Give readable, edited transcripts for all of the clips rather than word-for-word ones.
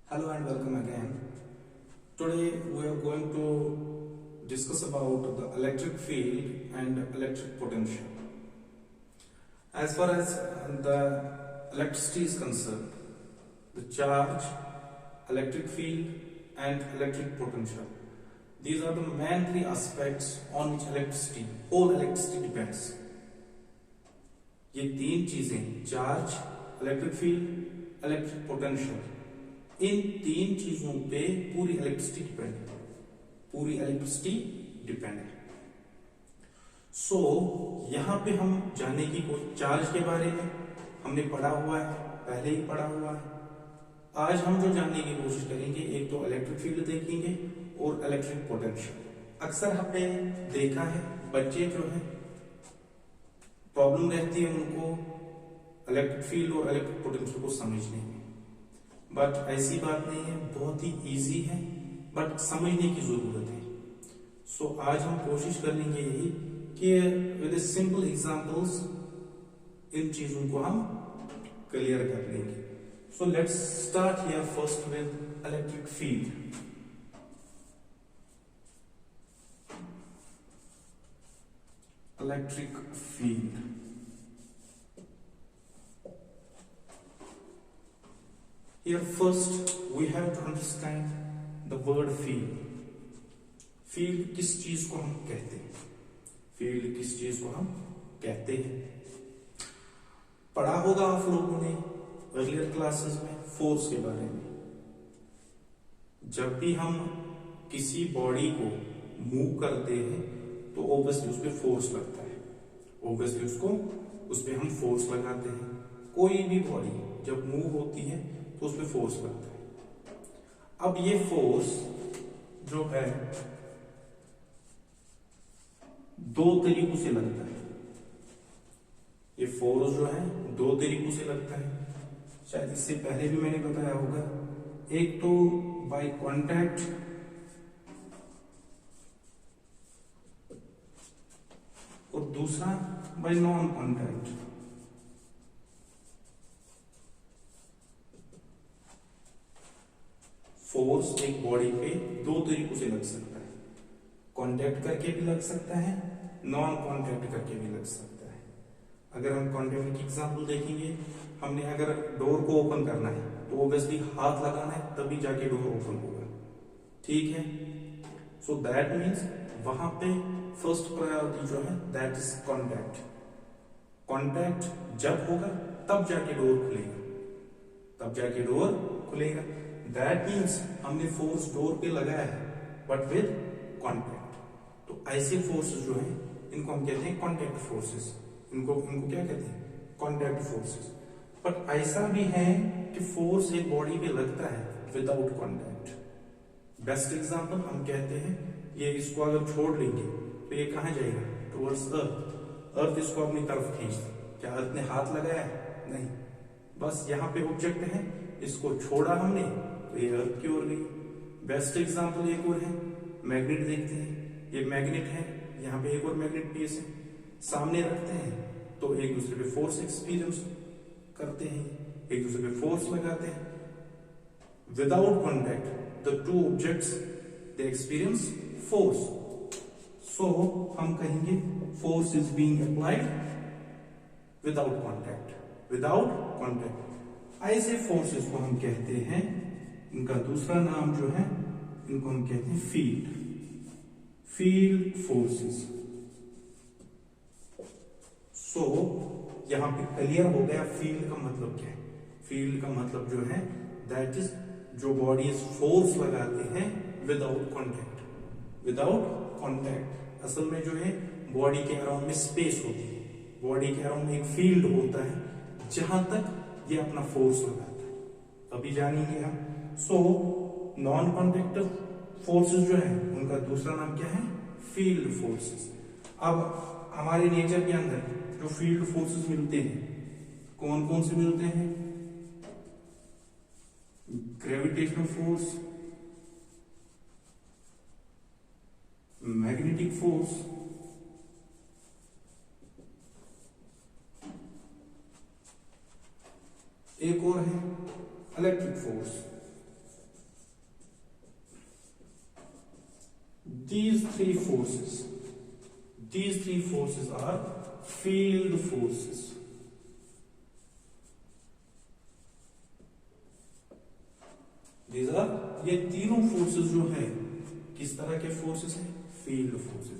Hello and welcome again. Today we are going to discuss about the electric field and electric potential. As far as the electricity is concerned, the charge, electric field and electric potential. These are the main three aspects on which whole electricity depends. ये तीन चीजें, charge, electric field, electric potential, इन तीन चीजों पे पूरी electricity depend है। सो यहां पे हम जाने की कोशिश, चार्ज के बारे में हमने पढ़ा हुआ है, पहले ही पढ़ा हुआ है। आज हम जो जानने की कोशिश करेंगे, एक तो इलेक्ट्रिक फील्ड देखेंगे और इलेक्ट्रिक पोटेंशियल। अक्सर हमने देखा है बच्चे जो है प्रॉब्लम रहती है उनको इलेक्ट्रिक फील्ड और इलेक्ट्रिक पोटेंशियल को समझने में, बट ऐसी बात नहीं है, बहुत ही इजी है, बट समझने की जरूरत है। सो आज हम कोशिश करेंगे यही कि विद सिंपल एग्जांपल्स इन चीजों को हम क्लियर कर लेंगे। So let's start here first with electric field. Electric field. Here first we have to understand the word field. Field किस चीज को हम कहते हैं? Field किस चीज को हम कहते हैं? पढ़ा होगा आप लोगों ने अर्लियर क्लासेस में फोर्स के बारे में। जब भी हम किसी बॉडी को मूव करते हैं तो ऑब्वियसली उस पर फोर्स लगता है, ऑब्वियसली उस पर हम फोर्स लगाते हैं। कोई भी बॉडी जब मूव होती है तो उस पर फोर्स लगता है। अब ये फोर्स जो है दो तरीकों से लगता है। ये फोर्स जो है दो तरीकों से लगता है, शायद इससे पहले भी मैंने बताया होगा। एक तो बाय कांटेक्ट और दूसरा बाय नॉन कांटेक्ट। फोर्स एक बॉडी पे दो तरीकों से लग सकता है, कांटेक्ट करके भी लग सकता है, नॉन कांटेक्ट करके भी लग सकता है। अगर हम कांटेक्ट की एग्जांपल देखेंगे, हमने अगर डोर को ओपन करना है तो ऑब्वियसली हाथ लगाना है, तभी जाके डोर ओपन होगा, ठीक है। सो दैट मीन्स वहां पे फर्स्ट प्रायोरिटी जो है दैट इज कांटेक्ट। कांटेक्ट जब होगा तब जाके डोर खुलेगा, दैट मीन्स हमने फोर्स डोर पे लगाया है बट विद कांटेक्ट। तो ऐसे फोर्सेस जो है इनको हम कहते हैं कांटेक्ट फोर्सेस। इनको क्या कहते हैं? Contact forces. बट ऐसा भी है कि फोर्स एक बॉडी पे लगता है विदाउट कांटेक्ट। बेस्ट एग्जांपल हम कहते हैं, ये इसको अगर छोड़ लेंगे तो ये कहां जाएगा? टुवर्ड्स अर्थ। अर्थ इसको अपनी तरफ खींचती। क्या अर्थ ने हाथ लगाया है? नहीं, बस यहाँ पे ऑब्जेक्ट है, इसको छोड़ा हमने तो ये अर्थ की ओर गई। बेस्ट एग्जांपल एक और है, मैग्नेट देखते हैं, ये मैग्नेट है, यहाँ पे एक और मैग्नेट पीस है, सामने रखते हैं तो एक दूसरे पे फोर्स एक्सपीरियंस करते हैं, एक दूसरे पे फोर्स लगाते हैं। Without contact the two objects they experience force. So हम कहेंगे force is being applied without contact. ऐसे फोर्सेस को हम कहते हैं, इनका दूसरा नाम जो है इनको हम कहते हैं फील्ड फोर्सेस। सो यहां पे क्लियर हो गया फील्ड का मतलब क्या है। फील्ड का मतलब जो है दैट इज जो बॉडीज फोर्स लगाते हैं विदाउट कॉन्टैक्ट। असल में जो है बॉडी के अराउंड में स्पेस होती है, बॉडी के अराउंड में एक फील्ड होता है जहां तक ये अपना फोर्स लगाता है। अभी जानेंगे हम। सो नॉन कॉन्टैक्ट फोर्सेस जो है उनका दूसरा नाम क्या है? Field forces. अब हमारे नेचर के अंदर जो फील्ड फोर्सेस मिलते हैं, कौन कौन से मिलते हैं? ग्रेविटेशनल फोर्स, मैग्नेटिक फोर्स, एक और है electric force. these three forces are field forces. These are, ये तीनों फोर्सेस जो है किस तरह के फोर्सेस हैं? Field forces.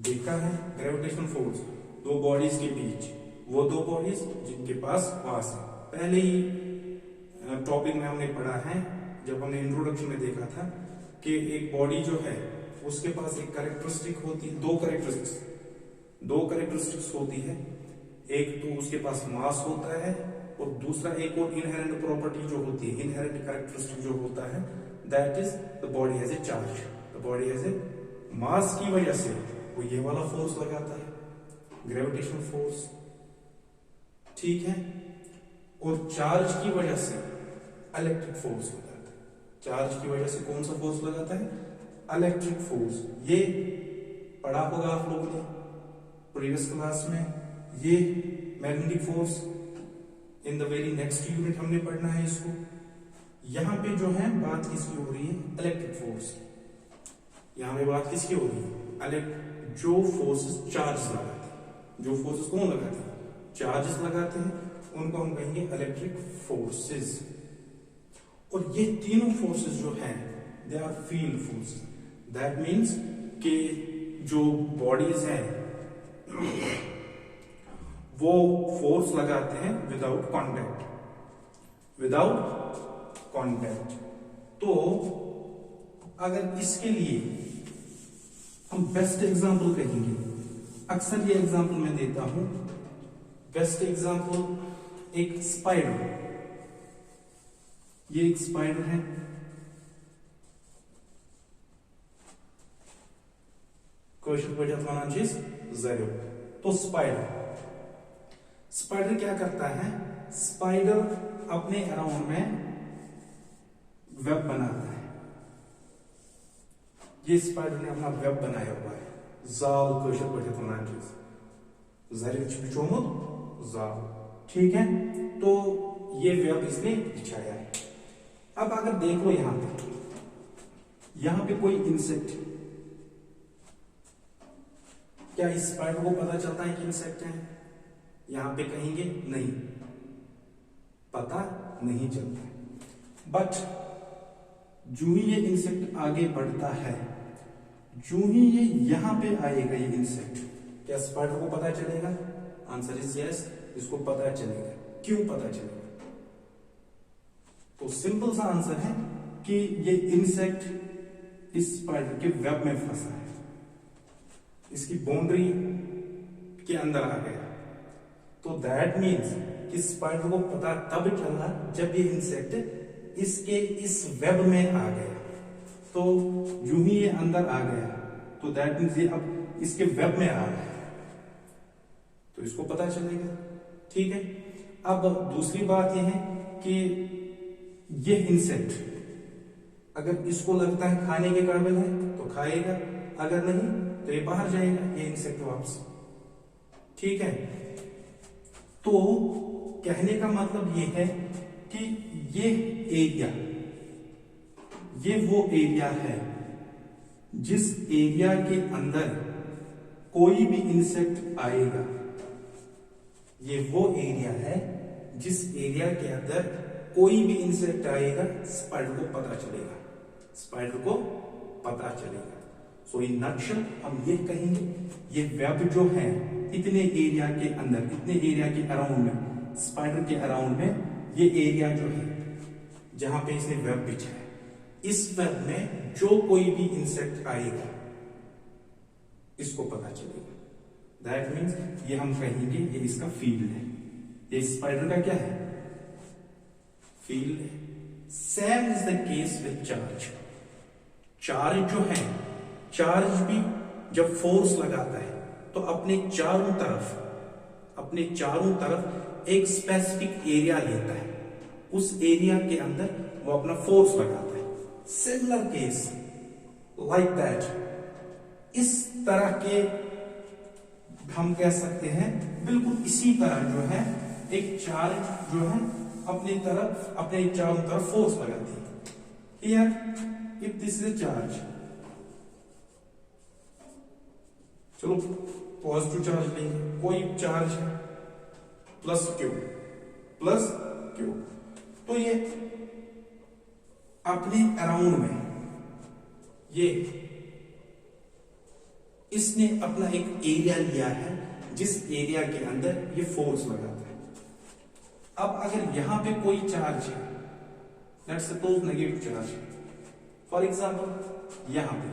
देखा है ग्रेविटेशनल फोर्स दो बॉडीज के बीच, वो दो बॉडीज जिनके पास मास है। पहले ही टॉपिक में हमने पढ़ा है, जब हमने इंट्रोडक्शन में देखा था कि एक बॉडी जो है उसके पास एक कैरेक्टरिस्टिक होती है, दो कैरेक्टरिस्टिक्स होती है। एक तो उसके पास मास होता है और दूसरा एक और इनहेरेंट प्रॉपर्टी जो होती है, इनहेरेंट कैरेक्टरिस्टिक जो होता है, that is the body has a charge. The body has a mass की वजह से वो ये वाला फोर्स लगाता है, ग्रेविटेशनल फोर्स, ठीक है। और चार्ज की वजह से इलेक्ट्रिक फोर्स लगाता है। चार्ज की वजह से कौन सा फोर्स लगाता है? Electric force. ये पढ़ा होगा आप लोगों ने प्रीवियस क्लास में, ये magnetic force in the very next unit हमने पढ़ना है इसको। यहां पे जो है बात किसकी हो रही है? Electric force. यहां पे बात किसकी हो रही है? जो फोर्सेस चार्ज लगाते हैं, जो फोर्सेस कौन लगाते हैं? चार्जेस लगाते हैं, उनको हम कहेंगे इलेक्ट्रिक फोर्सेस। और ये तीनों फोर्सेस जो हैं they are field forces. That means कि जो बॉडीज हैं वो फोर्स लगाते हैं विदाउट कॉन्टैक्ट। तो अगर इसके लिए हम बेस्ट एग्जांपल कहेंगे, अक्सर ये एग्जांपल मैं देता हूं, बेस्ट एग्जांपल एक स्पाइडर। ये एक स्पाइडर है, क्वेश्चन पढ़ा था चीज जरूर। तो स्पाइडर क्या करता है? स्पाइडर अपने अराउंड में वेब बनाता है। ये स्पाइडर ने अपना वेब बनाया हुआ है, जाल क्वेश्चन पढ़ा था चीज जरूर जाल, ठीक है। तो ये वेब इसने बिछाया है। अब अगर देख लो यहां पे कोई इंसेक्ट, क्या इस स्पाइडर को पता चलता है कि इंसेक्ट है? यहां पे कहेंगे नहीं, पता नहीं चलता। बट जो ही ये इंसेक्ट आगे बढ़ता है, जो ही ये यहां पे आएगा ये इंसेक्ट, क्या स्पाइडर को पता चलेगा? आंसर इज यस, इसको पता चलेगा। क्यों पता चलेगा? तो सिंपल सा आंसर है कि ये इंसेक्ट इस स्पाइडर के वेब में फंसा है, इसकी बाउंड्री के अंदर आ गया। तो दैट मीन्स कि स्पाइडर को पता तब चला जब ये इंसेक्ट इसके इस वेब में आ गया। तो यूं ही ये अंदर आ गया, तो दैट मीन्स ये अब इसके वेब में आ गया, तो इसको पता चलेगा, ठीक है। अब दूसरी बात यह है कि ये इंसेक्ट अगर इसको लगता है खाने के काबिल है तो खाएगा, अगर नहीं तो ये बाहर जाएगा, ये इंसेक्ट वापस, ठीक है। तो कहने का मतलब ये है कि ये एरिया, ये वो एरिया है जिस एरिया के अंदर कोई भी इंसेक्ट आएगा, ये वो एरिया है जिस एरिया के अंदर कोई भी इंसेक्ट आएगा स्पाइडर को पता चलेगा, स्पाइडर को पता चलेगा। सो इन नटशल हम ये कहेंगे ये वेब जो है इतने एरिया के अंदर, इतने एरिया के अराउंड में, स्पाइडर के अराउंड में ये एरिया जो है जहां पे इसने वेब बिछा है, इस वेब में जो कोई भी इंसेक्ट आएगा इसको पता चलेगा। दैट मीन्स ये हम कहेंगे ये इसका फील्ड है, ये स्पाइडर का क्या है? फील्ड है। Same is the case with charge. Charge जो है, चार्ज भी जब फोर्स लगाता है तो अपने चारों तरफ एक स्पेसिफिक एरिया लेता है, उस एरिया के अंदर वो अपना फोर्स लगाता है। सिमिलर केस लाइक दैट, इस तरह के हम कह सकते हैं बिल्कुल इसी तरह जो है एक चार्ज जो है अपने चारों तरफ फोर्स लगाती है। Here if this is a charge, चलो पॉजिटिव चार्ज लेंगे, कोई चार्ज है प्लस क्यू, तो ये अपने अराउंड में ये इसने अपना एक एरिया लिया है जिस एरिया के अंदर ये फोर्स लगाता है। अब अगर यहां पे कोई चार्ज है, लेट्स सपोज नेगेटिव चार्ज है, फॉर एग्जांपल यहां पे,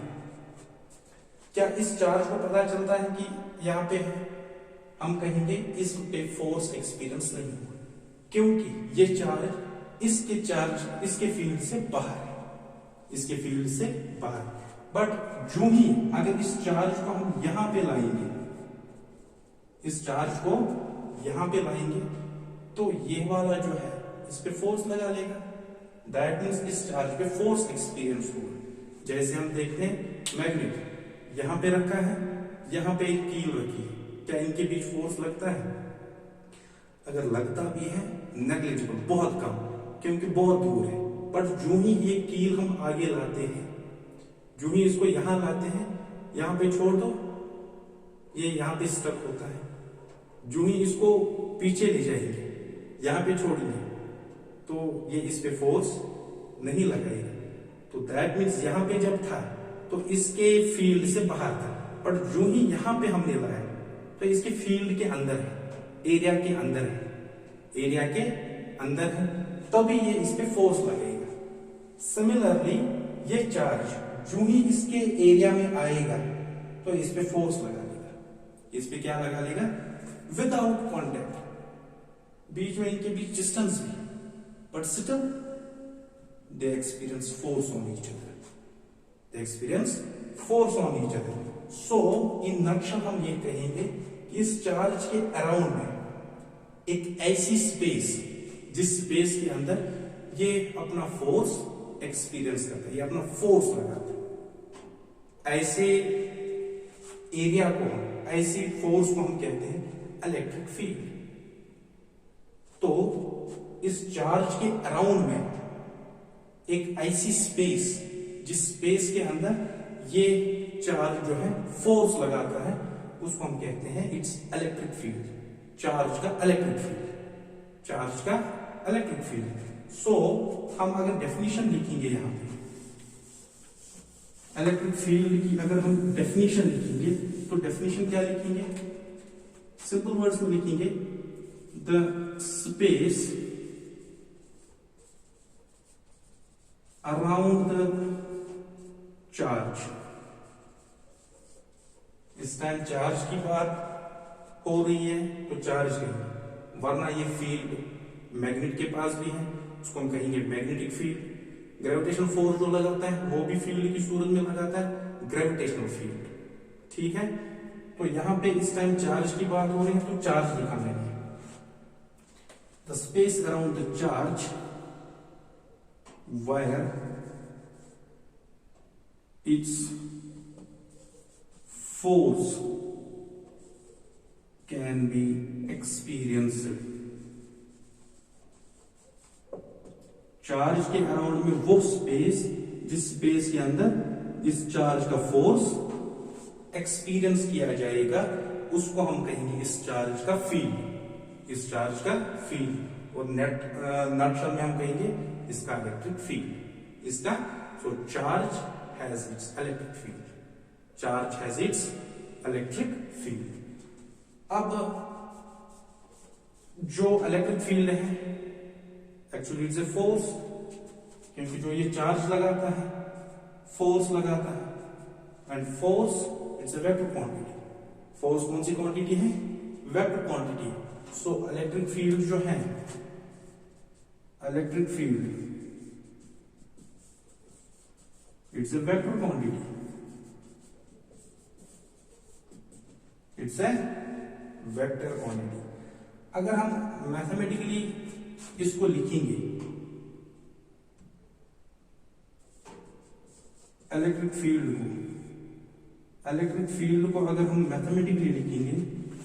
क्या इस चार्ज को पता चलता है कि यहां पे है? हम कहेंगे इस पे फोर्स एक्सपीरियंस नहीं हुआ, क्योंकि ये चार्ज इसके फील्ड से बाहर है, इसके फील्ड से बाहर। बट जो ही अगर इस चार्ज को हम यहां पे लाएंगे, इस चार्ज को यहां पे लाएंगे, तो ये वाला जो है इस पे फोर्स लगा लेगा। दैट मीन्स इस चार्ज पे फोर्स एक्सपीरियंस होगा। जैसे हम देखते हैं मैग्नेट यहां पे रखा है, यहां पे एक कील रखी है, क्या इनके बीच फोर्स लगता है? अगर लगता भी है नेग्लिजिबल, बहुत कम, क्योंकि बहुत दूर है। बट जो ही ये कील हम आगे लाते हैं, जो ही इसको यहां लाते हैं, यहां पे छोड़ दो, ये यहां पे स्टक होता है। जो ही इसको पीछे ले जाएंगे, यहां पे छोड़ेंगे, तो ये इस पे फोर्स नहीं लगाएगा। तो दैट मीन्स यहां पे जब था तो इसके फील्ड से बाहर था, बट जो ही यहां पे हमने लाया तो इसके फील्ड के अंदर है, एरिया के अंदर है, एरिया के अंदर है, तभी ये इस पे फोर्स लगेगा। सिमिलरली ये चार्ज जो ही इसके एरिया में आएगा तो इस पे फोर्स लगा लेगा। इस पे क्या लगा लेगा? विदाउट कॉन्टेक्ट, बीच में इनके बीच डिस्टेंस भी, but still they experience force on each other, they experience force on each other. So in nutshell हम ये कहेंगे कि इस चार्ज के अराउंड में एक ऐसी स्पेस, जिस स्पेस के अंदर ये अपना फोर्स एक्सपीरियंस करता है, ये अपना फोर्स लगाता है। ऐसे एरिया को, ऐसी फोर्स को हम कहते हैं इलेक्ट्रिक फील्ड। तो इस चार्ज के अराउंड में एक ऐसी स्पेस, जिस स्पेस के अंदर ये चार्ज जो है फोर्स लगाता है, उसको हम कहते हैं इट्स इलेक्ट्रिक फील्ड। चार्ज का इलेक्ट्रिक फील्ड, चार्ज का इलेक्ट्रिक फील्ड। सो हम अगर डेफिनेशन लिखेंगे यहां पे इलेक्ट्रिक फील्ड की, अगर हम डेफिनेशन लिखेंगे तो डेफिनेशन क्या लिखेंगे? सिंपल वर्ड्स में लिखेंगे the space around the charge. इस टाइम चार्ज की बात हो रही है तो चार्ज कहेंगे, वरना ये फील्ड मैग्नेट के पास भी है, उसको हम कहेंगे मैग्नेटिक फील्ड। ग्रेविटेशनल फोर्स जो लगाता है वो भी फील्ड की सूरत में लगाता है, ग्रेविटेशनल फील्ड। ठीक है, तो यहां पे इस टाइम चार्ज की बात हो रही है तो चार्ज लिखा मैंने, the space around the charge wire its force can be experienced. Charge के अराउंड में वो स्पेस, जिस स्पेस के अंदर इस चार्ज का फोर्स एक्सपीरियंस किया जाएगा, उसको हम कहेंगे इस चार्ज का फील्ड, इस चार्ज का फील्ड। और नटशल में हम कहेंगे इसका इलेक्ट्रिक फील्ड, इसका। So charge has its electric field, charge has its electric field. अब जो इलेक्ट्रिक फील्ड है एक्चुअली इट्स ए फोर्स, क्योंकि जो ये चार्ज लगाता है फोर्स लगाता है, and force it's a vector quantity. Force कौन सी क्वांटिटी है? Vector quantity. So electric field जो है, electric field it's a vector quantity, it's a vector quantity. अगर हम मैथमेटिकली इसको लिखेंगे, इलेक्ट्रिक फील्ड को अगर हम मैथमेटिकली लिखेंगे,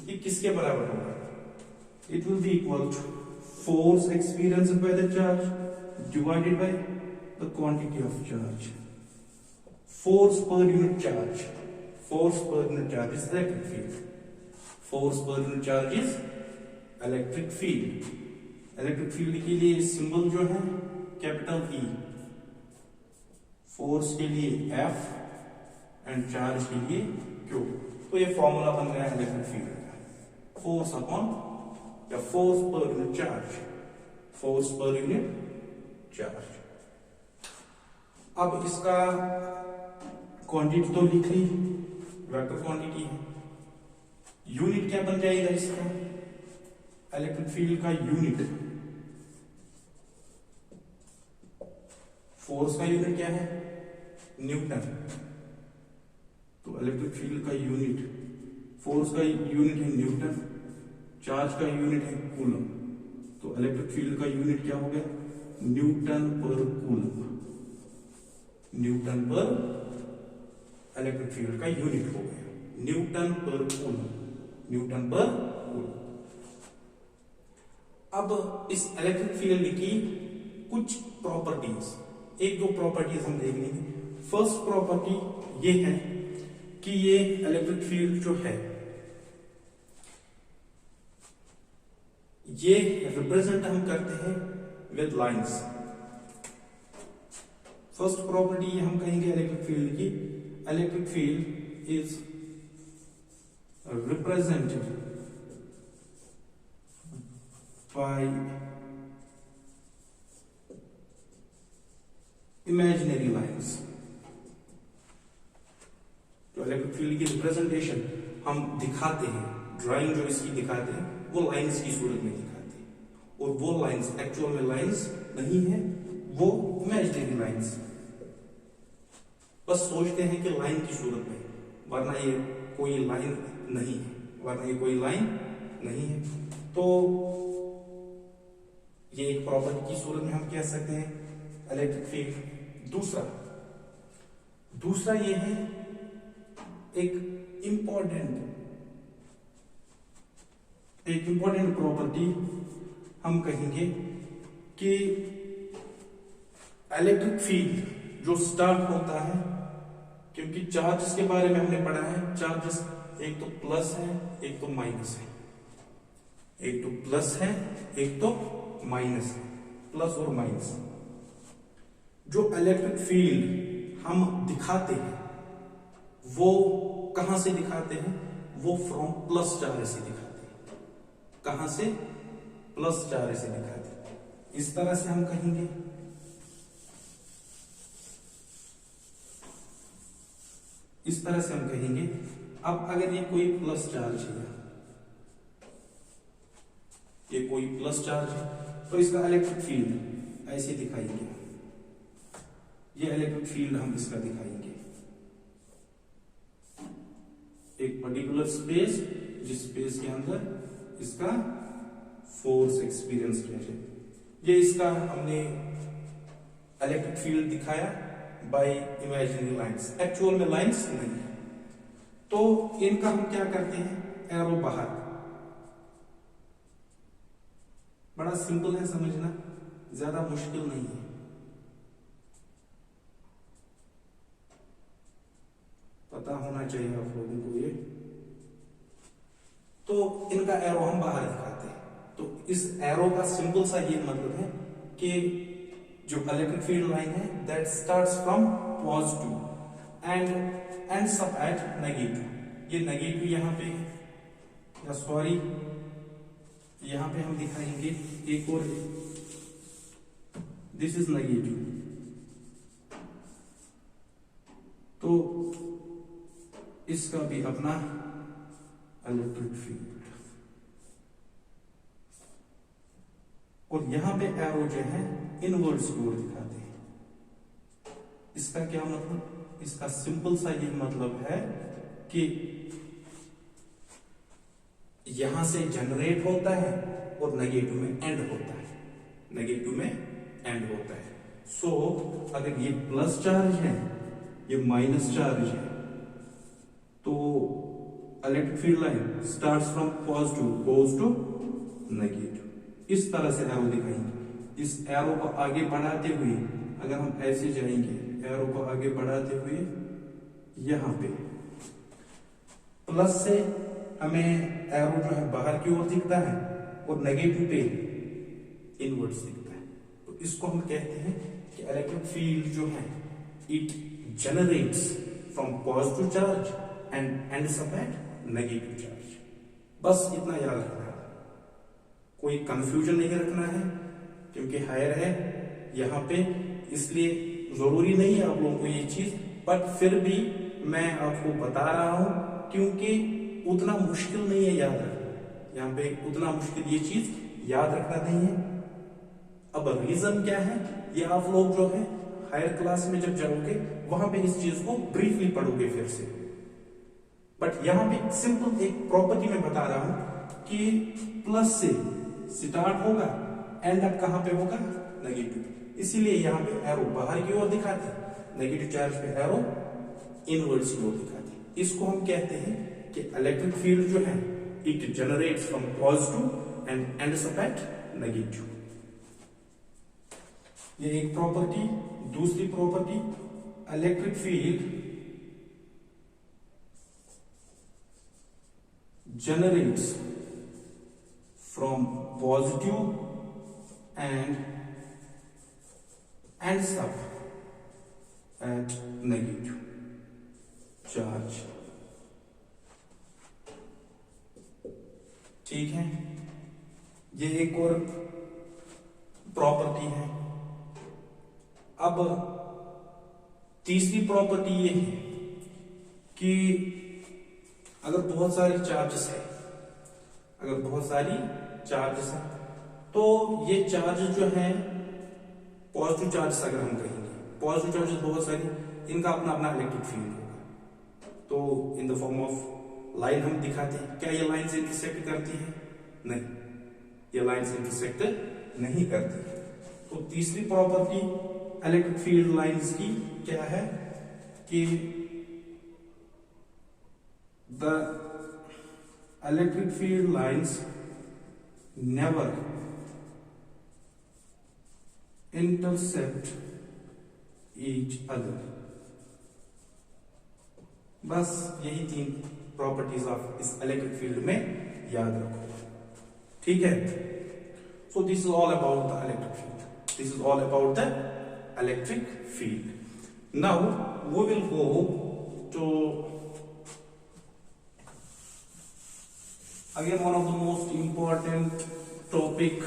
ये किसके बराबर होगा? It will be equal to force experienced by the charge divided by the quantity of charge. Force per unit charge, force per unit charge is electric field. Force per unit charge is electric field. Electric field के लिए symbol जो है capital E, force के लिए F and charge के लिए Q. तो ये फॉर्मूला बन गया इलेक्ट्रिक फील्ड का, फोर्स अपॉन या force per unit charge, force per unit charge. अब इसका क्वांटिटी तो लिख ली, वेक्टर क्वांटिटी है. यूनिट क्या बन जाएगा इसका, इलेक्ट्रिक फील्ड का यूनिट, फोर्स का यूनिट क्या है न्यूटन, तो इलेक्ट्रिक फील्ड का यूनिट, फोर्स का यूनिट है न्यूटन, चार्ज का यूनिट है कूलम, तो इलेक्ट्रिक फील्ड का यूनिट क्या हो गया न्यूटन पर कूलम. न्यूटन पर इलेक्ट्रिक फील्ड का यूनिट हो गया न्यूटन पर कूलम, न्यूटन पर कूलम. अब इस इलेक्ट्रिक फील्ड की कुछ प्रॉपर्टीज, एक दो प्रॉपर्टीज हम देख लेंगे. फर्स्ट प्रॉपर्टी ये है कि ये इलेक्ट्रिक फील्ड जो है ये रिप्रेजेंट हम करते हैं विद लाइंस. फर्स्ट प्रॉपर्टी हम कहेंगे इलेक्ट्रिक फील्ड की, electric field is represented by imaginary lines. तो इलेक्ट्रिक फील्ड की रिप्रेजेंटेशन हम दिखाते हैं, ड्राइंग जो इसकी दिखाते हैं वो लाइंस की सूरत में दिखाते हैं, और वो लाइंस एक्चुअल में लाइंस नहीं है, वो इमेजिनरी लाइंस. बस सोचते हैं कि लाइन की सूरत में, वरना ये कोई लाइन नहीं है, वरना ये कोई लाइन नहीं है. तो ये एक प्रॉपर्टी की सूरत में हम कह सकते हैं इलेक्ट्रिक फील्ड. दूसरा ये है एक इंपॉर्टेंट प्रॉपर्टी हम कहेंगे कि इलेक्ट्रिक फील्ड जो स्टार्ट होता है, क्योंकि चार्जेस के बारे में हमने पढ़ा है, चार्जेस एक तो प्लस है एक तो माइनस है, एक तो प्लस है एक तो माइनस है, प्लस और माइनस. जो इलेक्ट्रिक फील्ड हम दिखाते हैं वो कहां से दिखाते हैं, वो फ्रॉम प्लस चार्ज से दिखाते हैं. कहां से, प्लस चार्ज से दिखाते हैं. इस तरह से हम कहेंगे, इस तरह से हम कहेंगे. अब अगर ये कोई प्लस चार्ज है, ये कोई प्लस चार्ज है, तो इसका इलेक्ट्रिक फील्ड ऐसे दिखाएंगे. ये इलेक्ट्रिक फील्ड हम इसका दिखाएंगे एक पर्टिकुलर स्पेस, जिस स्पेस के अंदर इसका फोर्स एक्सपीरियंस किया जाए. ये इसका हमने इलेक्ट्रिक फील्ड दिखाया बाय इमेजिनरी लाइंस, एक्चुअल में लाइंस नहीं. तो इनका हम क्या करते हैं, एरो बाहर. बड़ा सिंपल है समझना, ज्यादा मुश्किल नहीं है. पता होना चाहिए आप लोगों को ये. तो इनका एरो हम बाहर दिखाते हैं. तो इस एरो का सिंपल सा ये मतलब है कि जो इलेक्ट्रिक फील्ड लाइन है that starts from positive and ends up at negative. ये नेगेटिव यहां पे है, या सॉरी यहां पे हम दिखाएंगे एक और, दिस इज नेगेटिव. तो इसका भी अपना इलेक्ट्रिक फील्ड, और यहां पे एरो जो है इनवर्स की ओर दिखाते हैं. इसका क्या मतलब, इसका सिंपल सा ये मतलब है कि यहां से जनरेट होता है और नेगेटिव में एंड होता है, नेगेटिव में एंड होता है. सो अगर ये प्लस चार्ज है, ये माइनस चार्ज है, तो electric field line starts from positive goes to negative. इस तरह से एरो दिखाएंगे. इस एरो को आगे बढ़ाते हुए अगर हम ऐसे जाएंगे, एरो को आगे बढ़ाते हुए यहां पे प्लस से हमें एरो जो है बाहर की ओर दिखता है और नेगेटिव पे इनवर्ड्स दिखता है, तो इसको हम कहते हैं कि इलेक्ट्रिक फील्ड जो है it generates from positive charge and ends up at negative charge. बस इतना याद रखना है, कोई कंफ्यूजन नहीं रखना है, क्योंकि हायर है यहाँ पे, इसलिए जरूरी नहीं है आप लोगों को ये चीज, बट फिर भी मैं आपको बता रहा हूं क्योंकि उतना मुश्किल नहीं है याद रखना, यहाँ पे उतना मुश्किल ये चीज याद रखना नहीं है। अब रीजन क्या है ये आप लोग जो है हायर क्लास में जब जाओगे वहां पे इस चीज को ब्रीफली पढ़ोगे फिर से, बट यहां पे सिंपल एक प्रॉपर्टी में बता रहा हूं कि प्लस से स्टार्ट होगा, एंड अप कहां पे होगा, नेगेटिव, इसीलिए यहां पे एरो बाहर की ओर दिखाते हैं, नेगेटिव चार्ज पे एरो इनवर्ड्स की ओर दिखाते हैं। इसको हम कहते हैं कि इलेक्ट्रिक फील्ड जो है it generates from positive and ends up at negative. ये एक प्रॉपर्टी। दूसरी property, electric field generates from positive and ends up at negative charge. ठीक है, ये एक और प्रॉपर्टी है। अब तीसरी प्रॉपर्टी ये है कि अगर बहुत सारी चार्जेस है, अगर बहुत सारी चार्जेस है तो ये चार्जेस जो है पॉजिटिव चार्जेस, अगर हम कहेंगे पॉजिटिव चार्जेस बहुत सारी, इनका अपना अपना इलेक्ट्रिक फील्ड होगा, तो इन द फॉर्म ऑफ लाइन हम दिखाते हैं। क्या ये लाइन से इंटरसेक्ट करती है? नहीं, ये लाइन से इंटरसेक्ट नहीं करती है। तो तीसरी प्रॉपर्टी इलेक्ट्रिक फील्ड लाइंस की क्या है कि the electric field lines never intercept each other. बस यही तीन प्रॉपर्टीज ऑफ इस इलेक्ट्रिक फील्ड में याद रखो, ठीक है। So this is all about the electric field, this is all about the electric field. Now we will go to again one of the most important topic,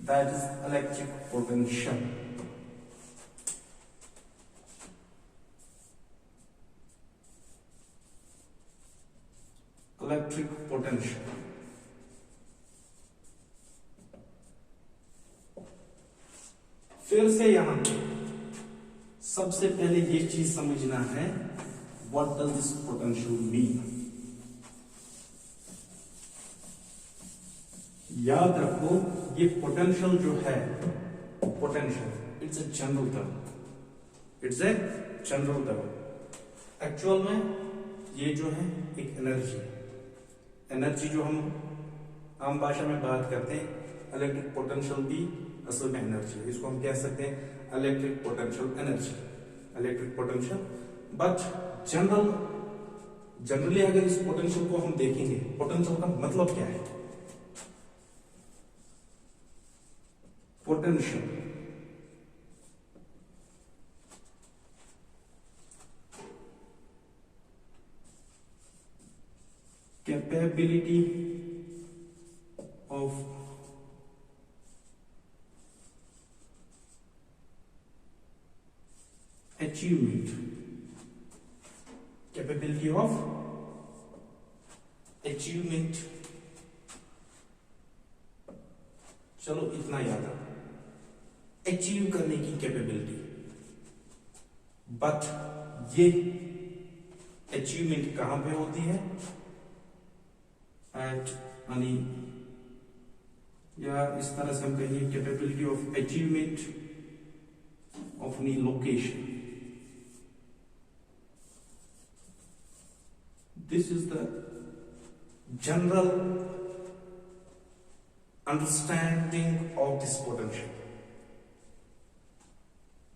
that is electric potential. Electric potential. फिर से यहां पे सबसे पहले ये चीज समझना है, what does this potential mean. याद रखो ये पोटेंशियल जो है, potential it's a general term, it's a general term. Actual में ये जो है एक एनर्जी है, एनर्जी जो हम आम भाषा में बात करते हैं, इलेक्ट्रिक पोटेंशियल भी असल में एनर्जी है। इसको हम कह सकते हैं electric potential energy, electric potential. But generally अगर इस पोटेंशियल को हम देखेंगे, पोटेंशियल का मतलब क्या है? Potential capability of achievement, capability of achievement। चलो इतना याद रखो, अचीव करने की कैपेबिलिटी। बट ये अचीवमेंट कहां पे होती है? एट यानी, या इस तरह से हम कहेंगे capability of achievement of any location. This is the general understanding of this potential।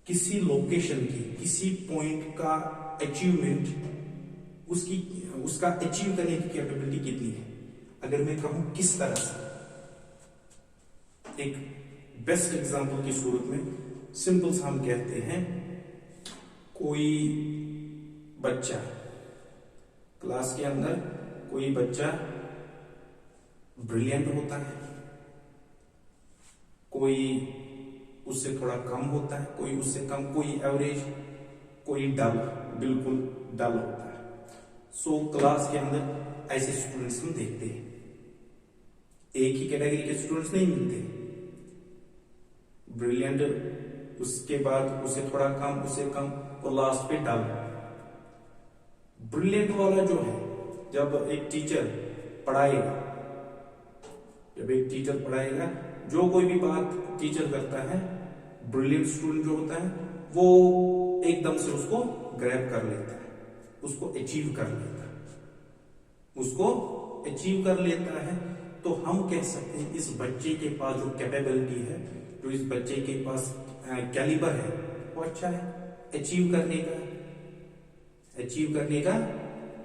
किसी लोकेशन की, किसी पॉइंट का अचीवमेंट उसका अचीव करने की कैपेबिलिटी कितनी है। अगर मैं कहूं किस तरह से, एक बेस्ट एग्जांपल की सूरत में सिंपल सा हम कहते हैं, कोई बच्चा क्लास के अंदर, कोई बच्चा ब्रिलियंट होता है, कोई उससे थोड़ा कम होता है, कोई उससे कम, कोई एवरेज, कोई डल, बिल्कुल डल होता है। सो क्लास के अंदर ऐसे स्टूडेंट्स हम देखते हैं। एक ही कैटेगरी के स्टूडेंट्स नहीं मिलते, ब्रिलियंट, उसके बाद उससे थोड़ा कम, उससे कम, और लास्ट पे डल। ब्रिलियंट वाला जो है, जब एक टीचर पढ़ाएगा, जो कोई भी बात टीचर करता है, ब्रिलियंट स्टूडेंट जो होता है वो एकदम से उसको ग्रैब कर लेता है, उसको अचीव कर लेता है। तो हम कह सकते हैं इस बच्चे के पास जो कैपेबिलिटी है, जो इस बच्चे के पास कैलिबर है, वो अच्छा है, अचीव करने का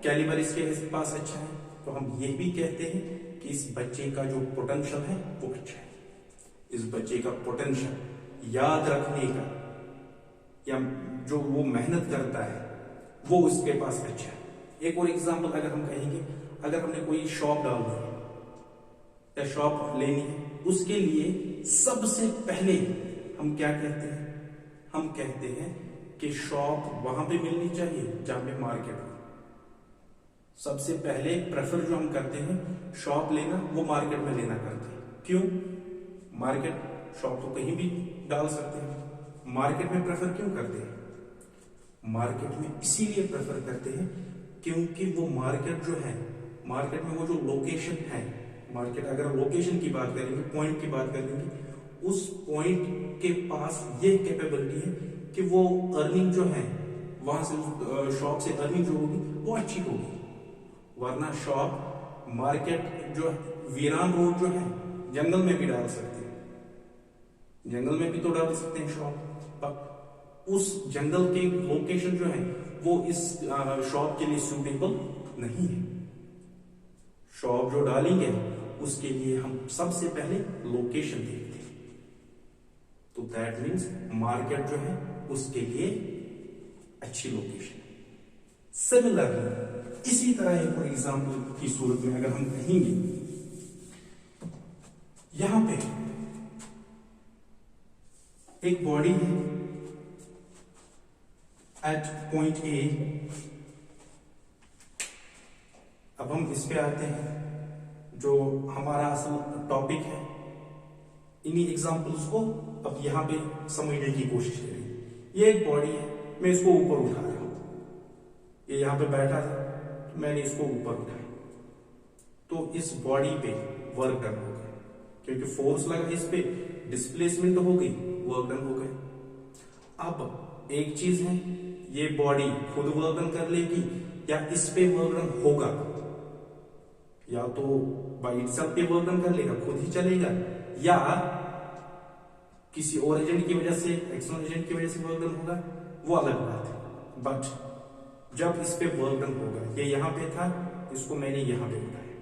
कैलिबर इसके पास अच्छा है। तो हम ये भी कहते हैं कि इस बच्चे का जो पोटेंशियल है वो अच्छा है। इस बच्चे का पोटेंशियल याद रखने का या जो वो मेहनत करता है वो उसके पास अच्छा है। एक और एग्जांपल अगर हम कहेंगे, अगर हमने कोई शॉप डालनी है या शॉप लेनी है, उसके लिए सबसे पहले हम क्या कहते हैं? हम कहते हैं कि शॉप वहां पे मिलनी चाहिए जहां पे मार्केट हो। सबसे पहले प्रेफर जो हम करते हैं शॉप लेना, वो मार्केट में लेना करते हैं। क्यों? मार्केट, शॉप तो कहीं भी डाल सकते हैं, मार्केट में प्रेफर क्यों करते हैं? मार्केट में इसीलिए प्रेफर करते हैं क्योंकि वो मार्केट जो है, मार्केट में वो जो लोकेशन है, मार्केट अगर लोकेशन की बात करेंगे, पॉइंट की बात करेंगे, उस पॉइंट के पास ये कैपेबिलिटी है कि वो अर्निंग जो है वहां से, शॉप से अर्निंग जो होगी वो अच्छी होगी। वरना शॉप, मार्केट जो वीरान रोड जो है, जंगल में भी डाल सकते हैं, जंगल में भी तो डाल सकते हैं शॉप, पर उस जंगल की लोकेशन जो है वो इस शॉप के लिए सूटेबल नहीं है। शॉप जो डालेंगे उसके लिए हम सबसे पहले लोकेशन देखते हैं, तो दैट मीन्स मार्केट जो है उसके लिए अच्छी लोकेशन। सिमिलरली इसी तरह एक और एग्जांपल की सूरत में अगर हम कहेंगे, यहां पे एक बॉडी है एट पॉइंट ए। अब हम इस पे आते हैं, जो हमारा असल टॉपिक है। इन्हीं एग्जांपल्स को अब यहां पे समझने की कोशिश करें। ये एक बॉडी है, मैं इसको ऊपर उठा रहा हूं, ये यहां पे बैठा था तो मैंने इसको ऊपर उठाया, तो इस बॉडी पे वर्क डन हो गया, क्योंकि फोर्स लगा इस पे, डिस्प्लेसमेंट हो गई, वर्क डन हो गया। अब एक चीज है, ये बॉडी खुद वर्क डन कर लेगी या इस पे वर्क डन होगा, या तो बाई इटसेल्फ पे वर्क डन कर लेगा, खुद ही चलेगा, या किसी और एजेंट की वजह से, एक्सटर्नल एजेंट की वजह से वर्क डन होगा, वो अलग बात है। बट जब इस पे वर्क डन होगा, ये यहां पे था, इसको मैंने यहां पे उठाया,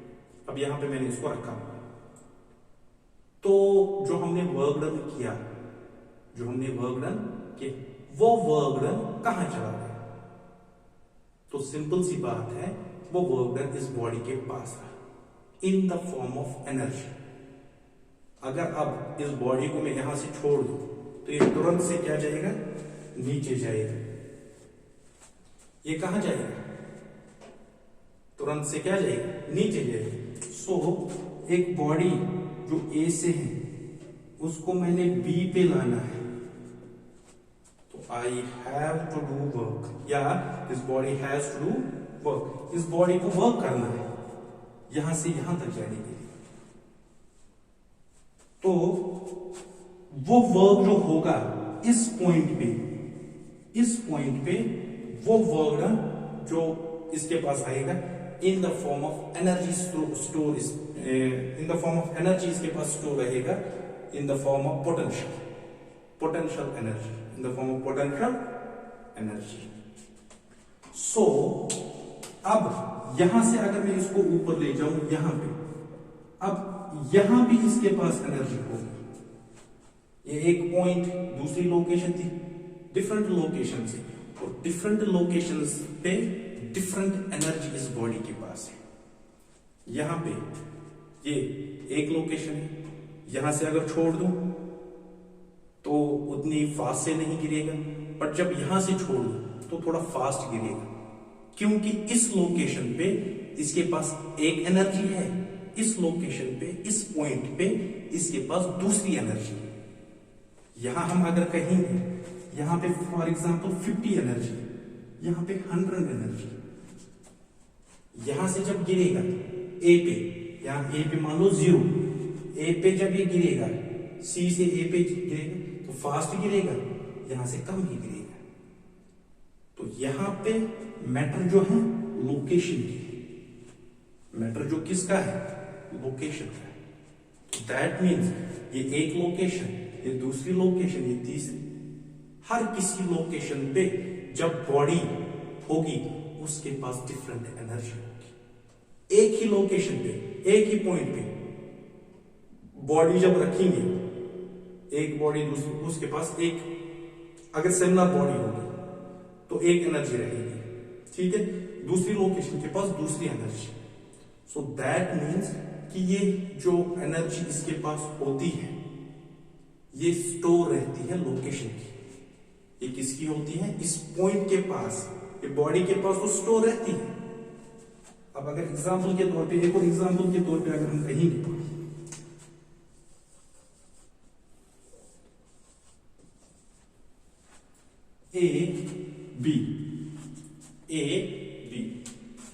अब यहां पे मैंने इसको रखा, तो जो हमने वर्क डन किया, वो वर्क डन कहां चला गया? तो सिंपल सी बात है, वो वर्क डन इस बॉडी के पास रहा इन द फॉर्म ऑफ एनर्जी। अगर अब इस बॉडी को मैं यहां से छोड़ दूं तो ये तुरंत से क्या जाएगा? नीचे जाएगा। ये कहां जाएगा? तुरंत से क्या जाएगा? नीचे जाएगा। सो एक बॉडी जो ए से है उसको मैंने बी पे लाना है, तो I have to do work, या this body has to do work. इस बॉडी को वर्क करना है यहां से यहां तक जाने के लिए, तो वो वर्क जो होगा इस पॉइंट पे वो वर्क जो इसके पास आएगा in the form of energy store, in the form of energy इसके पास स्टोर रहेगा in the form of potential energy, in the form of potential energy. So अब यहां से अगर मैं इसको ऊपर ले जाऊं यहां पे, अब यहां भी इसके पास एनर्जी होगी। ये एक पॉइंट दूसरी लोकेशन थी, डिफरेंट लोकेशन से, और डिफरेंट लोकेशन पे डिफरेंट एनर्जी इस बॉडी के पास है। यहां पे ये एक लोकेशन है, यहां से अगर छोड़ दूं तो उतनी फास्ट से नहीं गिरेगा, बट जब यहां से छोड़ दूं तो थोड़ा फास्ट गिरेगा, क्योंकि इस लोकेशन पे इसके पास एक एनर्जी है, इस लोकेशन पे, इस पॉइंट पे इसके पास दूसरी एनर्जी है। यहां हम अगर कहेंगे यहां पे फॉर एग्जांपल 50 एनर्जी, यहां पे 100 एनर्जी, यहां से जब गिरेगा ए पे, यहां ए पे मान लो 0, ए पे जब ये गिरेगा, सी से ए पे गिरेगा तो फास्ट गिरेगा, यहां से कम ही गिरेगा। तो यहां पे मैटर जो है लोकेशन की है, मैटर जो किसका है, लोकेशन का है। दैट मीन्स ये एक लोकेशन, ये दूसरी लोकेशन, ये तीसरी, हर किसी लोकेशन पे जब बॉडी होगी उसके पास डिफरेंट एनर्जी होगी। एक ही लोकेशन पे, एक ही पॉइंट पे बॉडी जब रखेंगे, एक बॉडी दूसरी, उसके पास एक अगर सिमिलर बॉडी होगी तो एक एनर्जी रहेगी, ठीक है, दूसरी लोकेशन के पास दूसरी एनर्जी। सो दैट मीन्स कि ये जो एनर्जी इसके पास होती है ये स्टोर रहती है लोकेशन की। ये किसकी होती है, इस पॉइंट के पास, ये बॉडी के पास वो स्टोर रहती है। अब अगर एग्जांपल के तौर पे, एक और एग्जांपल के तौर पे अगर हम कहेंगे A B,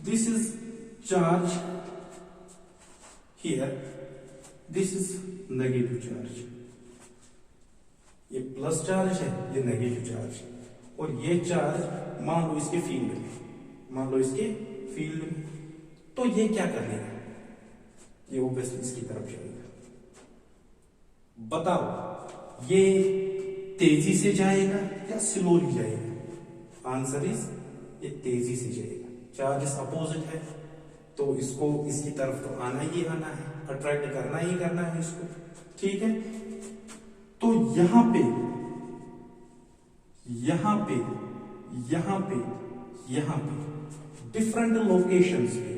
this is charge here, this is negative charge, ये प्लस चार्ज है, ये नेगेटिव चार्ज, और ये चार्ज मान लो इसके फील्ड में, मान लो इसके फील्ड में, तो ये क्या कर लेगा, ये ऑब्वियसली इसकी तरफ जाएगा। बताओ ये तेजी से जाएगा या स्लोली जाएगा, आंसर इज ये तेजी से जाएगा। चार्जेस अपोजिट है तो इसको इसकी तरफ तो आना ही आना है, अट्रैक्ट करना ही करना है इसको, ठीक है। तो यहां पे यहां पे यहां पे यहां पे डिफरेंट लोकेशंस पे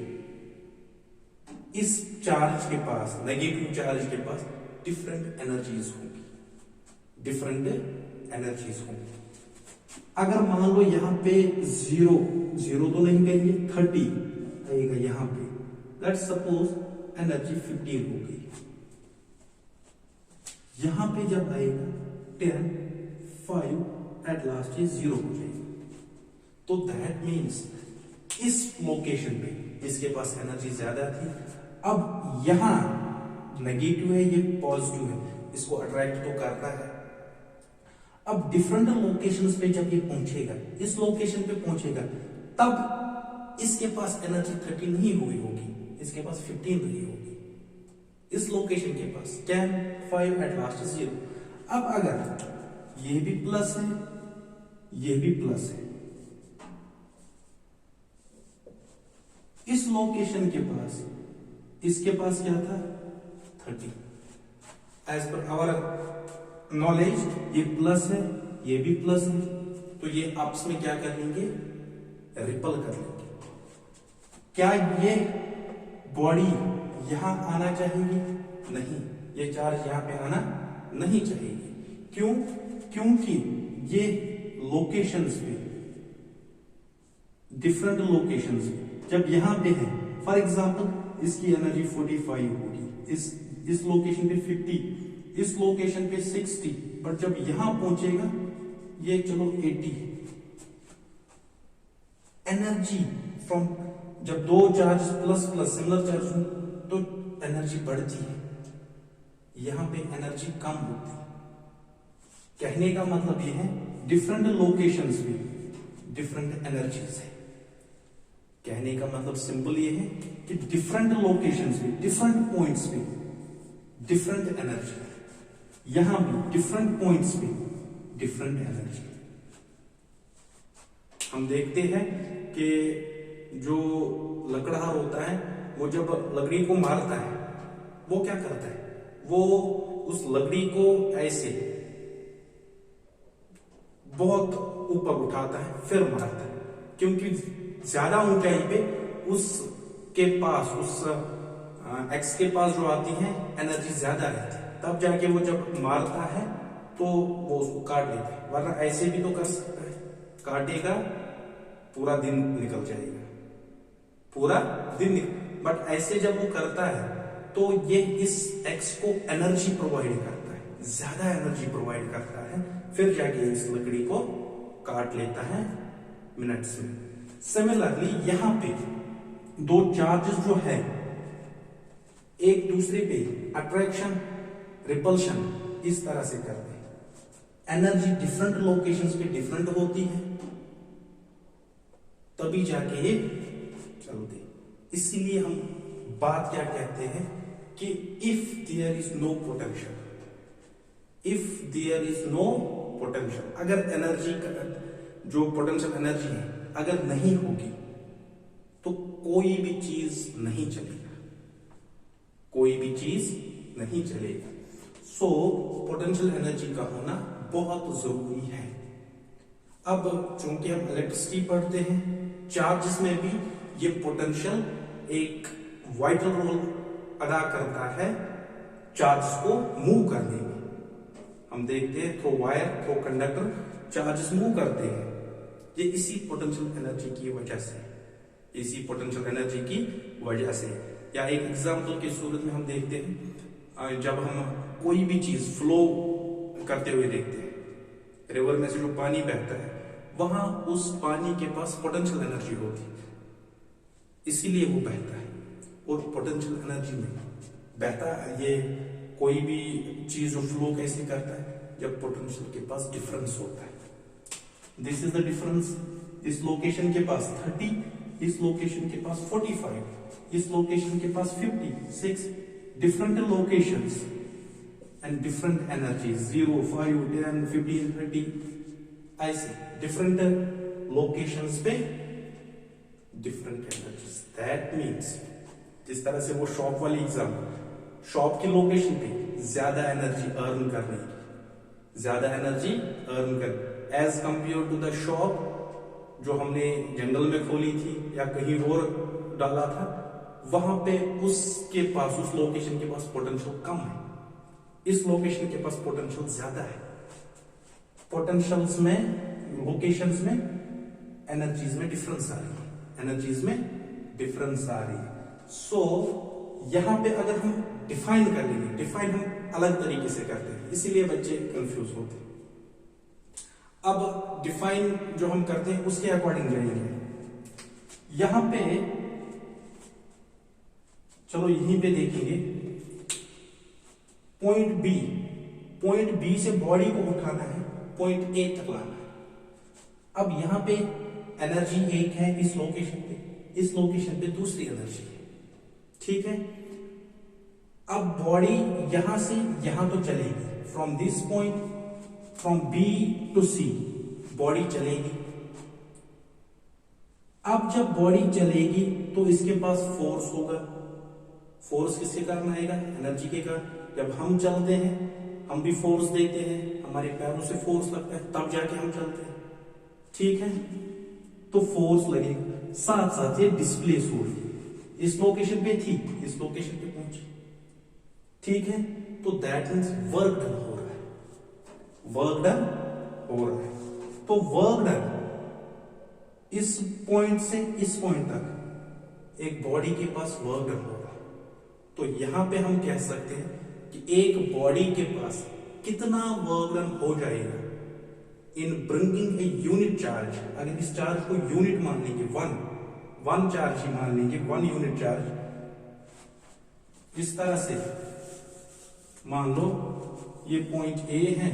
इस चार्ज के पास, नेगेटिव चार्ज के पास डिफरेंट एनर्जीज होंगी, डिफरेंट एनर्जीज होंगी। अगर मान लो यहां पे 0 तो नहीं कहेंगे, 30 आएगा यहां पे, लेट्स सपोज एनर्जी 15 हो गई, यहां पे जब आएगा 10, 5 एट लास्ट ये 0 हो जाएगा। तो दैट मीन्स इस लोकेशन पे इसके पास एनर्जी ज्यादा थी, अब यहां नेगेटिव है, ये पॉजिटिव है, इसको अट्रैक्ट तो करता है। अब डिफरेंट लोकेशंस पे जब ये पहुंचेगा, इस लोकेशन पे पहुंचेगा, तब इसके पास एनर्जी 30 नहीं हुई होगी, इसके पास 15 रही होगी। इस लोकेशन के पास 10, 5 एट लास्ट 0। अब अगर ये भी प्लस है, ये भी प्लस है, इस लोकेशन के पास, इसके पास क्या था 30। एज पर आवर नॉलेज ये प्लस है, ये भी प्लस है, तो ये आपस में क्या कर लेंगे, रिपल कर लेंगे। क्या ये बॉडी यहां आना चाहिए, नहीं, ये चार्ज यहां पे आना नहीं चाहिए। क्यों, क्योंकि ये लोकेशंस पे, डिफरेंट लोकेशंस पे जब यहां पे है, फॉर एग्जांपल इसकी एनर्जी 45 होगी, इस लोकेशन पे 50, इस लोकेशन पे 60, पर जब यहां पहुंचेगा ये चलो 80। एनर्जी फ्रॉम, जब दो charge plus plus similar charge हो तो एनर्जी बढ़ती है, यहां पे एनर्जी कम होती है। कहने का मतलब ये है डिफरेंट लोकेशंस में डिफरेंट एनर्जीज है। कहने का मतलब सिंपल ये है कि डिफरेंट लोकेशंस पे, डिफरेंट पॉइंट्स पे डिफरेंट एनर्जी, यहां भी डिफरेंट पॉइंट्स पे डिफरेंट एनर्जी। हम देखते हैं कि जो लकड़हार होता है वो जब लकड़ी को मारता है वो क्या करता है, वो उस लकड़ी को ऐसे बहुत ऊपर उठाता है फिर मारता है, क्योंकि ज्यादा ऊंचाई पे उसके पास उस एक्स के पास जो आती है एनर्जी ज्यादा रहती है, तब जाके वो जब मारता है तो वो उसको काट लेता है। वरना ऐसे भी तो कर सकता है, काटेगा पूरा दिन निकल जाएगा, पूरा दिन बट ऐसे जब वो करता है तो ये इस एक्स को एनर्जी प्रोवाइड करता है, ज्यादा एनर्जी प्रोवाइड करता है, फिर जाके इस लकड़ी को काट लेता है मिनट्स में। सिमिलरली यहां पे दो चार्जेस जो है एक दूसरे पे अट्रैक्शन रिपल्शन इस तरह से करते हैं, एनर्जी डिफरेंट लोकेशंस पे डिफरेंट होती है तभी जाके ये चलते। इसीलिए हम बात क्या कहते हैं कि if there is no potential, if there is no potential, अगर एनर्जी का जो पोटेंशियल एनर्जी है अगर नहीं होगी तो कोई भी चीज नहीं चलेगा, कोई भी चीज नहीं चलेगा। सो पोटेंशियल एनर्जी का होना बहुत जरूरी है। अब चूंकि हम इलेक्ट्रिसिटी पढ़ते हैं, चार्जेस में भी ये पोटेंशियल एक वाइटल रोल अदा करता है चार्जेस को मूव करने में। हम देखते हैं through wire through conductor charges move करते हैं, ये इसी पोटेंशियल एनर्जी की वजह से, इसी पोटेंशियल एनर्जी की वजह से। या एक एग्जांपल की सूरत में हम देखते हैं, जब हम कोई भी चीज फ्लो करते हुए देखते हैं, रिवर में से जो पानी बहता है वहां उस पानी के पास पोटेंशियल एनर्जी होती है, इसीलिए वो बहता है। और पोटेंशियल एनर्जी में बहता है, ये कोई भी चीज जो फ्लो कैसे करता है जब पोटेंशियल के पास डिफरेंस होता है। दिस इज द डिफरेंस, इस लोकेशन के पास 30, इस लोकेशन के पास 45, इस लोकेशन के पास 56, different locations and different energy 0, 5, 10, 15, 30, ऐसे डिफरेंट लोकेशंस पे डिफरेंट एनर्जीज। दैट मीन्स जिस तरह से वो शॉप वाली एग्जाम्पल, शॉप की लोकेशन पे ज्यादा एनर्जी अर्न करने की, ज्यादा एनर्जी अर्न कर as compare to the shop जो हमने जंगल में खोली थी या कहीं और डाला था, वहां पे उसके पास उस लोकेशन के पास पोटेंशियल कम है, इस लोकेशन के पास पोटेंशियल ज्यादा है। पोटेंशियल्स में लोकेशंस में एनर्जीज में डिफरेंस आ रही है, एनर्जीज में डिफरेंस आ रही है। सो यहां पे अगर हम डिफाइन कर लेंगे, डिफाइन हम अलग तरीके से करते हैं, इसीलिए बच्चे कंफ्यूज होते हैं। अब डिफाइन जो हम करते हैं उसके अकॉर्डिंग जाएंगे। यहां पे चलो यहीं पे देखेंगे पॉइंट बी से बॉडी को उठाना है, पॉइंट ए तक लाना है। अब यहां पे एनर्जी एक है इस लोकेशन पे, इस लोकेशन पे दूसरी एनर्जी है, ठीक है। अब बॉडी यहां से यहां तो चलेगी, from this point from B to C body चलेगी। अब जब बॉडी चलेगी तो इसके पास फोर्स होगा, फोर्स किसके कारण आएगा, एनर्जी के कारण। जब हम चलते हैं हम भी फोर्स देते हैं, हमारे पैरों से फोर्स लगता है तब जाके हम चलते हैं, ठीक है। तो फोर्स लगेगा, साथ साथ ये डिस्प्लेस हो रही है, इस लोकेशन पे थी इस लोकेशन पे पहुंची, ठीक है। तो दैट मीन्स वर्क डन हो रहा है, वर्क डन हो रहा है। तो वर्क डन इस पॉइंट से इस पॉइंट तक एक बॉडी के पास वर्क डन हो रहा है। तो यहां पे हम कह सकते हैं कि एक बॉडी के पास कितना वर्क डन हो जाएगा in bringing a unit charge. अगर इस चार्ज को यूनिट मान लेंगे, वन चार्ज ही मान लेंगे, 1 यूनिट चार्ज, इस तरह से मान लो ये पॉइंट ए है,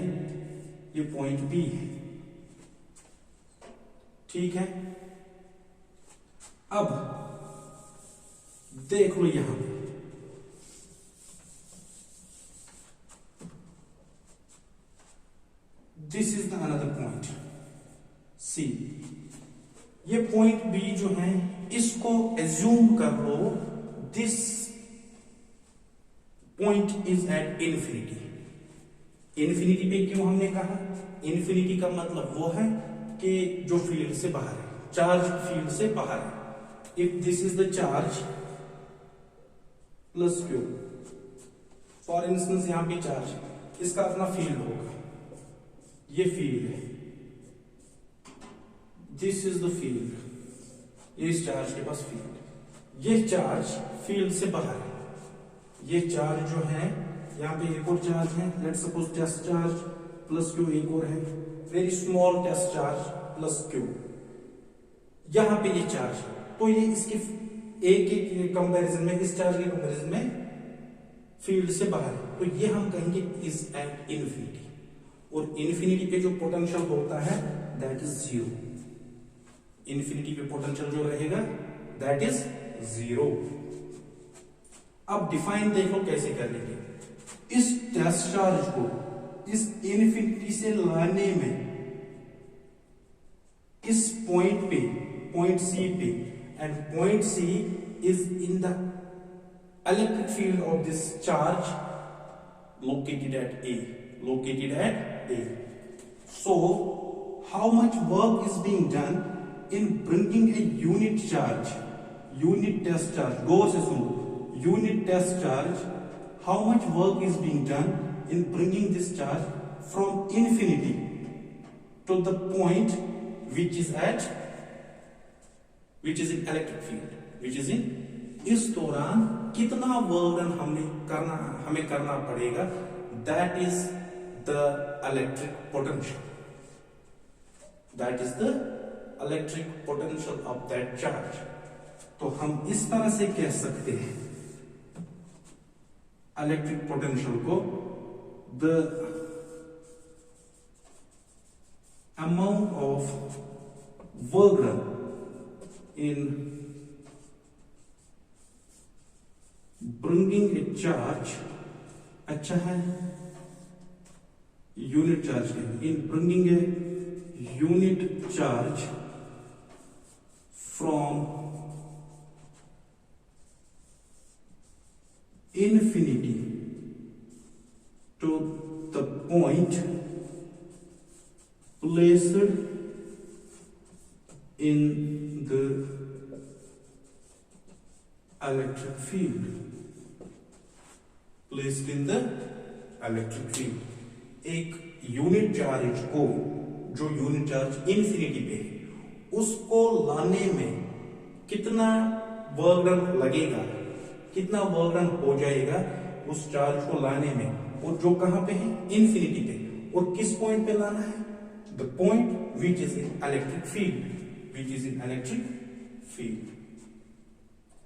ये पॉइंट बी है, ठीक है। अब देख लो यहां पे this is the another point C. ये पॉइंट बी जो है इसको एज्यूम कर लो this point is at infinity. Infinity पे क्यों हमने कहा? इन्फिनिटी का मतलब वो है कि जो फील्ड से बाहर है, चार्ज फील्ड से बाहर है। If this is the charge plus Q, for instance यहां पे चार्ज, इसका अपना फील्ड होगा, ये फील्ड है, दिस इज द फील्ड, ये इस चार्ज के पास फील्ड, ये चार्ज फील्ड से बाहर है। ये चार्ज जो है यहाँ पे एक और चार्ज है, let's suppose test charge plus Q, एक और है very small test charge plus Q, यहां पे ये चार्ज, तो ये इसके एक के कंपैरिजन में, इस चार्ज के कंपैरिजन में फील्ड से बाहर है, तो ये हम कहेंगे इज एट इन्फिनिटी। और इन्फिनिटी पे जो पोटेंशियल होता है दैट इज जीरो। इन्फिनिटी पे पोटेंशियल जो रहेगा दैट इज जीरो। अब डिफाइन देख लो कैसे कर लेंगे। इस टेस्ट चार्ज को इस इन्फिनिटी से लाने में इस पॉइंट पे, पॉइंट सी पे, and point C is in the electric field of this charge located at A, located at A. So, how much work is being done in bringing a unit charge, unit test charge, गौर से सुनो, unit test charge, how much work is being done in bringing this charge from infinity to the point which is in electric field, which is in, इस दौरान कितना work done हमें करना पड़ेगा, that is the electric potential, that is the electric potential of that charge। तो हम इस तरह से कह सकते हैं इलेक्ट्रिक पोटेंशियल को, the amount of work done in bringing a charge, अच्छा है यूनिट चार्ज है, in bringing a unit charge from infinity to the point placed in the electric field, placed in the electric field। एक unit charge को, जो unit charge infinity पे है, उसको लाने में कितना वर्क डन लगेगा, कितना वर्क डन हो जाएगा उस चार्ज को लाने में, और जो कहां पे है, इन्फिनिटी पे, और किस पॉइंट पे लाना है, the point which is in electric field, which is in electric field,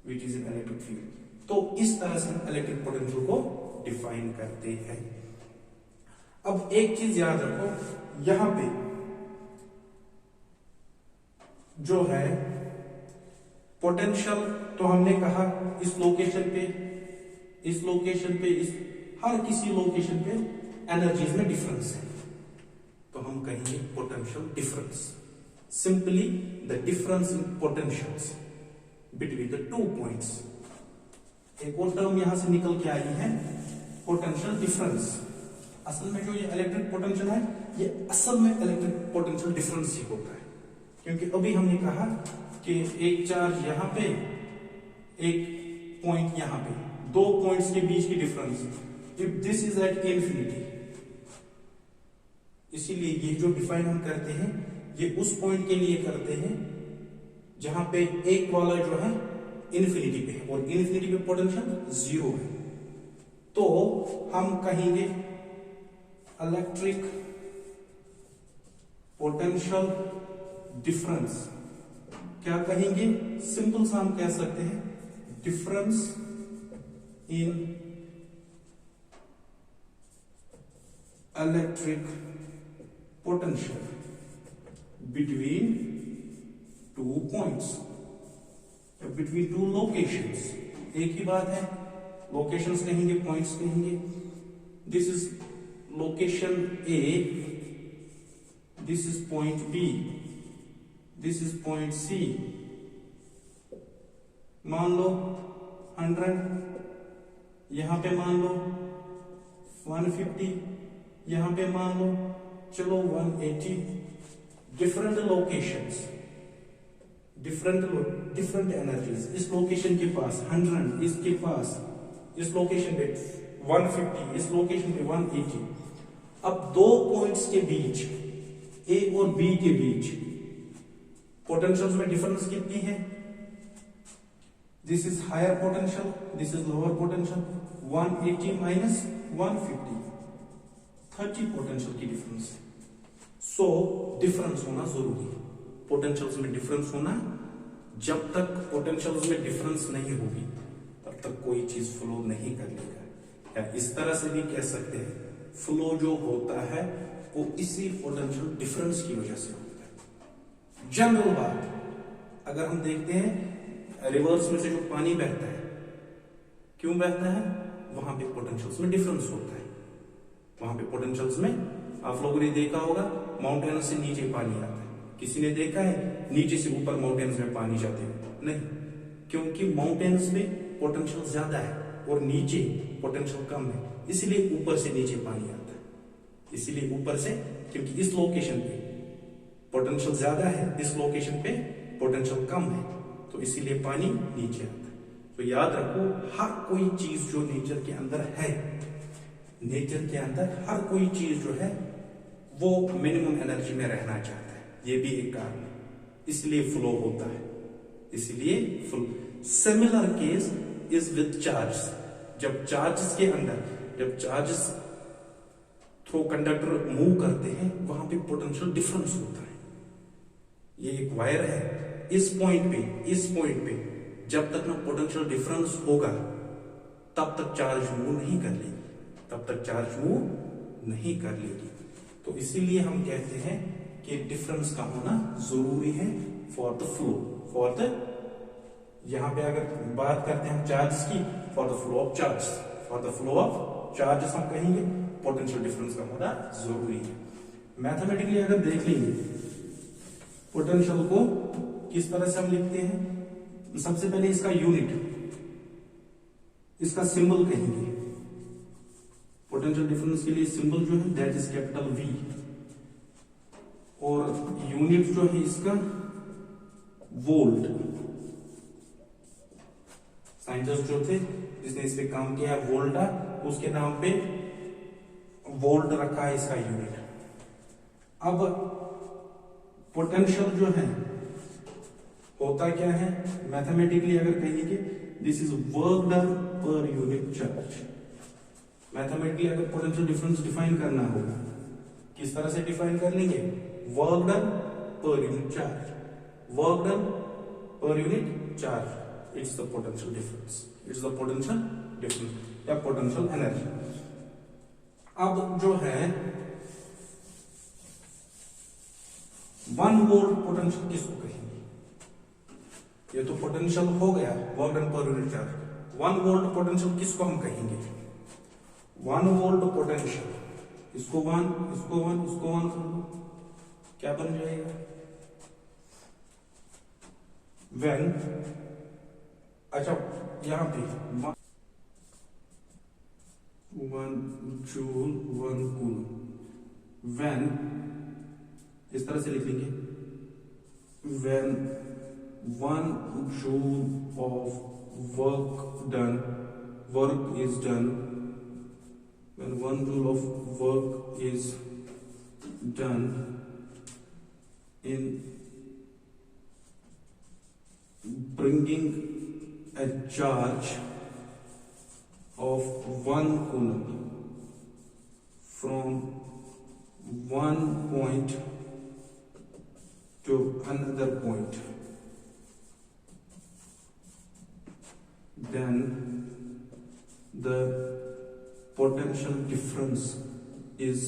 which is in electric field. तो इस तरह से हम इलेक्ट्रिक पोटेंशियल को डिफाइन करते हैं। अब एक चीज याद रखो, यहां पे जो है पोटेंशियल, तो हमने कहा इस लोकेशन पे, इस लोकेशन पे, इस हर किसी लोकेशन पे एनर्जीज में डिफरेंस है, तो हम कहेंगे potential difference, simply the difference in potentials between the two points. एक और टर्म यहां से निकल के आई है, पोटेंशियल डिफरेंस। असल में जो ये इलेक्ट्रिक पोटेंशियल है, ये असल में इलेक्ट्रिक पोटेंशियल डिफरेंस ही होता है, क्योंकि अभी हमने कहा कि एक चार्ज यहां पे, एक पॉइंट यहां पे, दो पॉइंट्स के बीच की difference, if this is at infinity, इसीलिए ये जो डिफाइन हम करते हैं ये उस पॉइंट के लिए करते हैं जहां पे एक वाला जो है इन्फिनिटी पे है और इन्फिनिटी पे पोटेंशियल जीरो है, तो हम कहेंगे इलेक्ट्रिक पोटेंशियल डिफरेंस। क्या कहेंगे, सिंपल सा हम कह सकते हैं difference in electric potential between two points, between two locations. एक ही बात है, लोकेशंस कहेंगे, पॉइंट्स कहेंगे। This is location A, this is point B, this is point C, मान लो 100, यहां पे मान लो 150, यहां पे मान लो चलो 180, डिफरेंट लोकेशंस, डिफरेंट एनर्जीज। इस लोकेशन के पास 100, इसके पास इस लोकेशन पे 150, इस लोकेशन पे 180। अब दो पॉइंट्स के बीच, ए और बी के बीच पोटेंशियल्स में डिफरेंस कितनी है? This is higher potential, this is lower potential. 180 minus 150, 30 potential की डिफरेंस है। सो डिफरेंस होना जरूरी है, पोटेंशियल्स में डिफरेंस होना। जब तक पोटेंशियल्स में डिफरेंस नहीं होगी तब तक कोई चीज फ्लो नहीं कर लेगा। या इस तरह से भी कह सकते हैं, फ्लो जो होता है वो इसी पोटेंशियल डिफरेंस की वजह से होता है। जनरल बात, अगर हम देखते हैं रिवर्स में से जो पानी बहता है, क्यों बहता है? वहां पे पोटेंशियल्स में डिफरेंस होता है। वहां पे पोटेंशियल्स में, आप लोगों ने देखा होगा माउंटेन से नीचे पानी आता है। किसी ने देखा है नीचे से ऊपर माउंटेन्स में पानी जाते हुए? नहीं, क्योंकि माउंटेन्स में पोटेंशियल ज्यादा है और नीचे पोटेंशियल कम है, इसलिए ऊपर से नीचे पानी आता है। इसलिए ऊपर से, क्योंकि इस लोकेशन पे पोटेंशियल ज्यादा है, इस लोकेशन पे पोटेंशियल कम है, तो इसीलिए पानी नीचे आता है। तो याद रखो, हर कोई चीज जो नेचर के अंदर है, नेचर के अंदर हर कोई चीज जो है वो मिनिमम एनर्जी में रहना चाहता है। ये भी एक कारण है, इसलिए फ्लो होता है, इसलिए flow. Similar case is with charge. जब चार्जेस के अंदर, जब चार्जेस थ्रू कंडक्टर मूव करते हैं, वहां पे पोटेंशियल डिफरेंस होता है। ये एक वायर है, इस पॉइंट पे जब तक ना पोटेंशियल डिफरेंस होगा तब तक चार्ज मूव नहीं कर लेगी, तब तक चार्ज मूव नहीं कर लेगी। तो इसीलिए हम कहते हैं कि डिफरेंस का होना जरूरी है for the flow, for the, यहां पे अगर बात करते हैं चार्ज की, for the flow of charge, for the flow of charges हम कहेंगे पोटेंशियल डिफरेंस का होना जरूरी है। मैथमेटिकली अगर देख लेंगे पोटेंशियल को किस तरह से हम लिखते हैं, सबसे पहले इसका यूनिट, इसका सिंबल कहेंगे। पोटेंशियल डिफरेंस के लिए सिंबल जो है दैट इज कैपिटल V, और यूनिट जो है इसका वोल्ट। साइंटिस्ट जो थे जिसने इस पे काम किया वोल्टा, उसके नाम पे वोल्ट रखा है इसका यूनिट। अब पोटेंशियल जो है होता क्या है, मैथमेटिकली अगर कहेंगे दिस इज वर्क डन पर यूनिट चार्ज। मैथमेटिकली अगर पोटेंशियल डिफरेंस डिफाइन करना होगा, किस तरह से डिफाइन कर लेंगे? वर्क डन पर यूनिट चार्ज, वर्क डन पर unit charge, it's the potential difference, it's the potential difference या पोटेंशियल एनर्जी। अब जो है 1 वोल्ट पोटेंशियल किसको कहेंगे? ये तो पोटेंशियल हो गया वर्क डन पर यूनिट चार्ज। 1 वोल्ट पोटेंशियल किसको हम कहेंगे? 1 वोल्ट पोटेंशियल, इसको 1, इसको 1, इसको 1 कर दो, क्या बन जाएगा? व्हेन, अच्छा यहां पे 1 जूल 1 कूलम। व्हेन इस तरह से लिख लेंगे, when 1 joule of work is done, when 1 joule of work is done in bringing a charge of 1 coulomb from one point to another point, then the potential difference is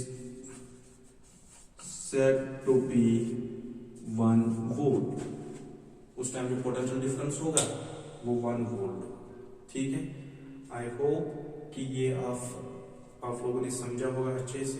said to be 1 volt। उस time जो potential difference होगा वो 1 volt. ठीक है, I hope कि ये आप लोगों ने समझा होगा अच्छे से।